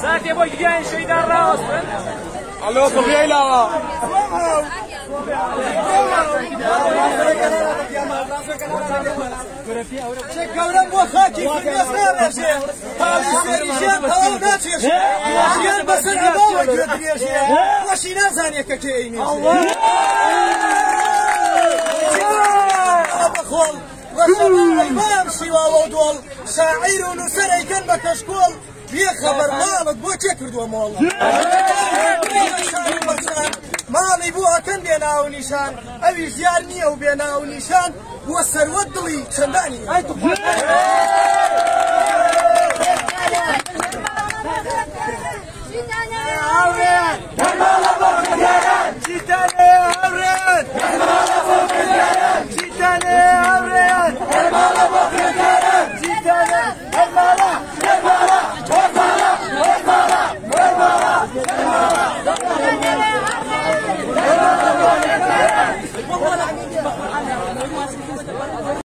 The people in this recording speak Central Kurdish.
ساعتي بو جاي شوي دار راس الو طبيعي لا شكرا بوخاكي في الناس نامشي طالي سيريشان طالو ناتشي شيان بس النبوة جدريشي وشي نازاني كاكيني أبخول وصل الإمام شوا ودول شاعر ونسري كان بكشكول بيه خبر مالك بو تكردو مال ماڵی بوو ئەکەن بێنا و نیشان ئەوی ژیار نییە و بێنا و نیشان بووە سەروەت دڵی چەندانی